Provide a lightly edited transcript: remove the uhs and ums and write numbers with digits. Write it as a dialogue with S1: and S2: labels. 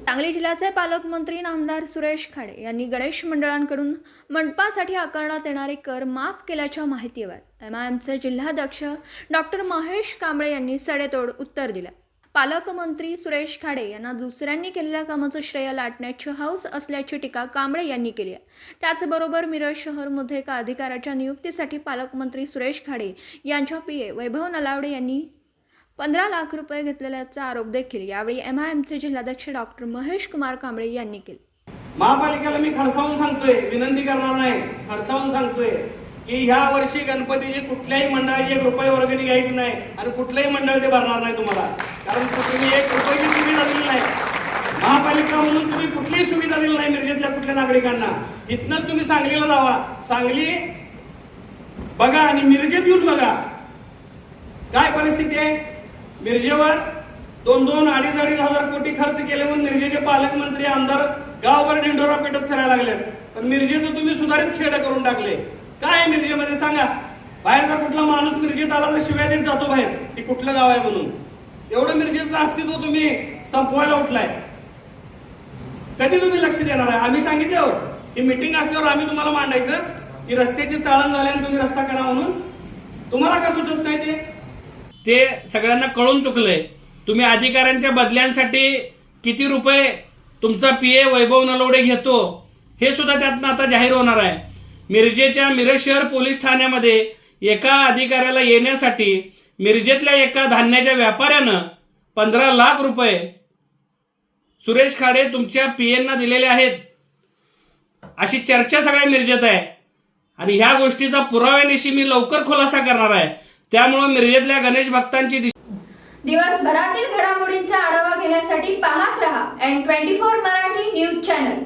S1: सांगली जिल्ह्याचे पालकमंत्री नामदार सुरेश खाडे यांनी गणेश मंडळांकडून मंडपासाठी आकारण्यात येणारे कर माफ केल्याच्या माहितीवर एमआयएमचे जिल्हाध्यक्ष डॉक्टर महेश कांबळे यांनी सडेतोड उत्तर दिलं। पालकमंत्री सुरेश खाडे यांना दुसऱ्यांनी केलेल्या कामाचं श्रेय लाटण्याची हौस असल्याची टीका कांबळे यांनी केली आहे। त्याचबरोबर मिरज शहरमध्ये एका अधिकाऱ्याच्या नियुक्तीसाठी पालकमंत्री सुरेश खाडे यांच्या पीए वैभव नलावडे यांनी 15 लाख रुपये घेतलेल्याचा आरोप देखील यावेळी एमआयएमचे जिल्हाध्यक्ष डॉक्टर महेश कुमार कांबळे यांनी केला।
S2: महापालिकेला मी खडसावून सांगतोय, विनंती करणार नाही, खडसावून सांगतोय की ह्या वर्षी गणपतीची कुठल्याही मंडळाची 1 रुपया वर्गणी घ्यायची नाही आणि कुठलंही मंडळ ते भरणार नाही तुम्हाला, कारण तुम्ही 1 रुपयाची सुविधा दिली नाही। महापालिका म्हणून तुम्ही कुठलीही सुविधा दिली नाही मिरजेतल्या कुठल्या नागरिकांना। इथनं तुम्ही सांगलीला जावा, सांगली बघा आणि मिरजेत येऊन बघा काय परिस्थिती आहे। मिरजेवर 2-2, 2.5 हजार कोटी खर्च केले म्हणून मिरजेचे पालकमंत्री आमदार गावभर डिंडोरा पेटत फिरायला लागले, पण मिरजेचं तुम्ही सुधारित खेड करून टाकले। काय मिरजेमध्ये सांगा, बाहेरचा कुठला माणूस मिरजेत आला तर शिवाय देत जातो बाहेर की कुठलं गाव आहे म्हणून। एवढं मिरजेचं अस्तित्व तुम्ही संपवायला उठलाय, कधी तुम्ही लक्ष देणार आहे? आम्ही सांगितल्यावर की मीटिंग असल्यावर आम्ही तुम्हाला मांडायचं की रस्त्याची चाळण झाल्याने तुम्ही रस्ता करा म्हणून, तुम्हाला का सुचत नाही? ते सगळ्यांना कळून चुकलंय। तुम्ही अधिकाऱ्यांच्या बदल्यांसाठी किती रुपये तुमचा पीए वैभव नलावडे घेतो हे सुद्धा त्यातनं आता जाहीर होणार आहे। मिरजेच्या मिरज शहर पोलीस ठाण्यामध्ये एका अधिकाऱ्याला येण्यासाठी मिरजेतल्या एका धान्याच्या व्यापाऱ्यानं 15 लाख रुपये सुरेश खाडे तुमच्या पीएंना दिलेले आहेत अशी चर्चा सगळ्या मिरजेत आहे आणि ह्या गोष्टीचा पुराव्यानिशी मी लवकर खुलासा करणार आहे। त्यामुळे मिरजेतल्या गणेश भक्तांची
S1: दिवसभरातील घडामोडींचा आढावा घेण्यासाठी पाहत रहा N24 मराठी न्यूज चॅनल।